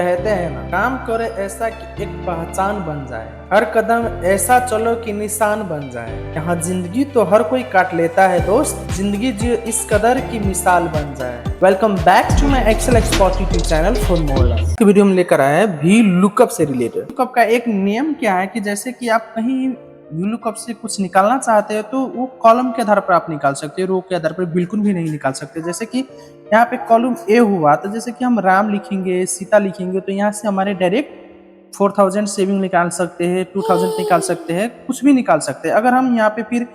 कहते हैं ना, काम करे ऐसा कि एक पहचान बन जाए, हर कदम ऐसा चलो कि निशान बन जाए। यहाँ जिंदगी तो हर कोई काट लेता है दोस्त, जिंदगी जियो इस कदर की मिसाल बन जाए। Welcome back to my Excel expert YouTube channel for more. इस वीडियो में लेकर आए हैं वी लुकअप से रिलेटेड। लुकअप का एक नियम क्या है कि जैसे कि आप कहीं लुकअप से कुछ निकालना चाहते हो तो वो कॉलम के आधार पर आप निकाल सकते हो, रो के आधार पर बिल्कुल भी नहीं निकाल सकते। जैसे कि यहाँ पे कॉलम ए हुआ तो जैसे कि हम राम लिखेंगे, सीता लिखेंगे तो यहाँ से हमारे डायरेक्ट 4000 सेविंग निकाल सकते हैं, 2000 निकाल सकते हैं, कुछ भी निकाल सकते हैं। अगर हम यहाँ पे फिर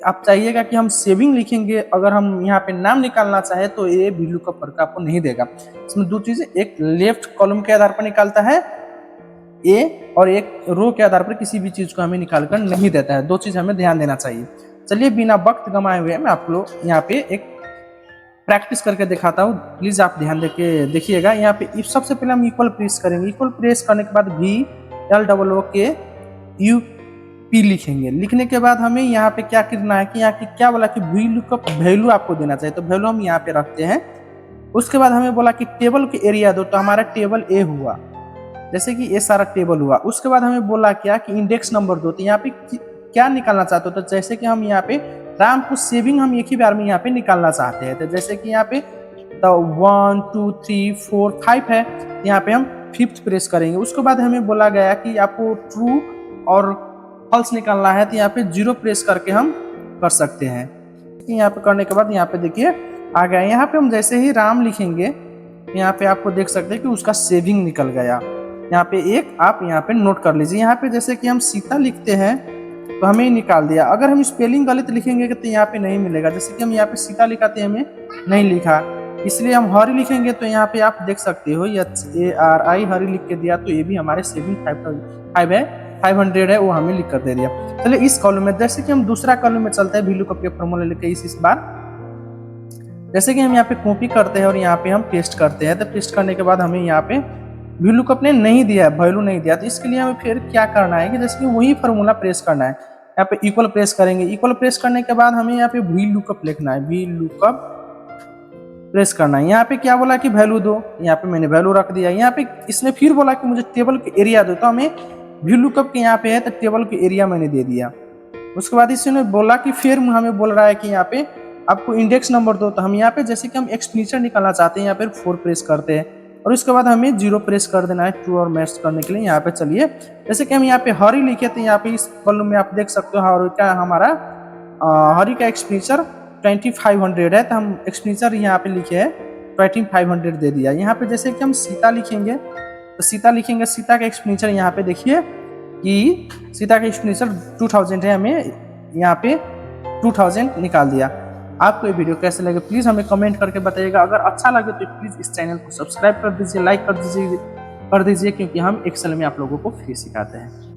आप चाहिएगा कि हम सेविंग लिखेंगे, अगर हम यहाँ पे नाम निकालना चाहे तो ये वैल्यू का फर्क आपको नहीं देगा। इसमें दो चीजें, एक लेफ्ट कॉलम के आधार पर निकालता है ए और एक रो के आधार पर किसी भी चीज को हमें निकाल कर नहीं देता है। दो चीज हमें ध्यान देना चाहिए। चलिए बिना वक्त गंवाए हुए मैं आप लोग यहाँ पे एक प्रैक्टिस करके दिखाता हूँ, प्लीज आप ध्यान देके देखिएगा। यहाँ पे सबसे पहले हम इक्वल प्रेस करेंगे, इक्वल प्रेस करने के बाद VLOOKUP लिखेंगे। लिखने के बाद हमें यहाँ पे क्या करना है कि यहाँ की क्या बोला कि वी लुकअप वैल्यू आपको देना चाहिए, तो वैल्यू हम यहाँ पे रखते हैं। उसके बाद हमें बोला कि टेबल के एरिया दो, तो हमारा टेबल ए हुआ, जैसे कि ये सारा टेबल हुआ। उसके बाद हमें बोला क्या कि इंडेक्स नंबर दो, तो यहाँ पे क्या निकालना चाहते हो, तो जैसे कि हम यहाँ पे राम को सेविंग हम एक ही बार में यहाँ पे निकालना चाहते हैं, तो जैसे कि यहाँ पे 1 2 3 4 5 है, यहाँ पे हम 5th प्रेस करेंगे। उसके बाद हमें बोला गया कि आपको ट्रू और फॉल्स निकालना है, तो यहाँ पे 0 प्रेस करके हम कर सकते हैं। यहाँ पे करने के बाद यहाँ पे देखिए आ गया। यहाँ पे हम जैसे ही राम लिखेंगे, यहाँ पे आपको देख सकते हैं कि उसका सेविंग निकल गया। यहाँ पे एक आप यहाँ पे नोट कर लीजिए। यहाँ पे जैसे कि हम सीता लिखते हैं तो हमें ही दिया। अगर हम स्पेलिंग गलत लिखेंगे तो यहाँ पे नहीं मिलेगा। जैसे कि हम यहाँ पे सीता लिखाते हैं, हमें नहीं लिखा, इसलिए हम हरी लिखेंगे तो यहाँ पे आप देख सकते हो HARI हरी लिख के दिया, तो ये भी हमारे सेविंग 500 है, वो हमें लिख कर दे दिया। चलिए इस कॉलम में, जैसे कि हम दूसरा कॉलम में चलते हैं, VLOOKUP के फॉर्मूला लेके इस बार जैसे कि हम यहाँ पे कॉपी करते हैं और यहाँ पे हम पेस्ट करते हैं। तो पेस्ट करने के बाद हमें यहाँ पे VLOOKUP ने नहीं दिया, वैल्यू नहीं दिया, तो इसके लिए हमें फिर क्या करना है कि जैसे कि वही फार्मूला प्रेस करना है। यहाँ पे इक्वल प्रेस करेंगे, इक्वल प्रेस करने के बाद हमें यहाँ पे VLOOKUP लिखना है, VLOOKUP प्रेस करना है। यहाँ पे क्या बोला कि वैल्यू दो, यहाँ पे मैंने वैल्यू रख दिया। यहाँ पे इसने फिर बोला कि मुझे टेबल के एरिया दो, तो हमें VLOOKUP के यहाँ पे है तो टेबल के एरिया मैंने दे दिया। उसके बाद इसने बोला कि फिर हमें बोल रहा है कि यहाँ पे आपको इंडेक्स नंबर दो, तो हम यहाँ पे जैसे कि हम एक्सपेंडिचर निकालना चाहते हैं, यहाँ पे 4 प्रेस करते हैं और उसके बाद हमें 0 प्रेस कर देना है ट्रू और मैच करने के लिए। यहाँ पे चलिए जैसे कि हम यहाँ पे हरी लिखे, तो यहाँ पे इस कॉलम में आप देख सकते हो हरी का हमारा हरी का एक्सपेंडिचर 2500 है, तो हम एक्सपेंडिचर यहाँ पे लिखे है 2500 दे दिया। यहाँ पे जैसे कि हम सीता लिखेंगे तो सीता लिखेंगे, सीता का एक्सपेंडिचर यहाँ पे देखिए कि सीता का एक्सपेंडिचर 2000 है, हमें यहाँ पे 2000 निकाल दिया। आपको ये वीडियो कैसे लगे प्लीज हमें कमेंट करके बताइएगा। अगर अच्छा लगे तो प्लीज इस चैनल को सब्सक्राइब कर दीजिए, लाइक कर दीजिए, क्योंकि हम एक्सेल में आप लोगों को फ्री सिखाते हैं।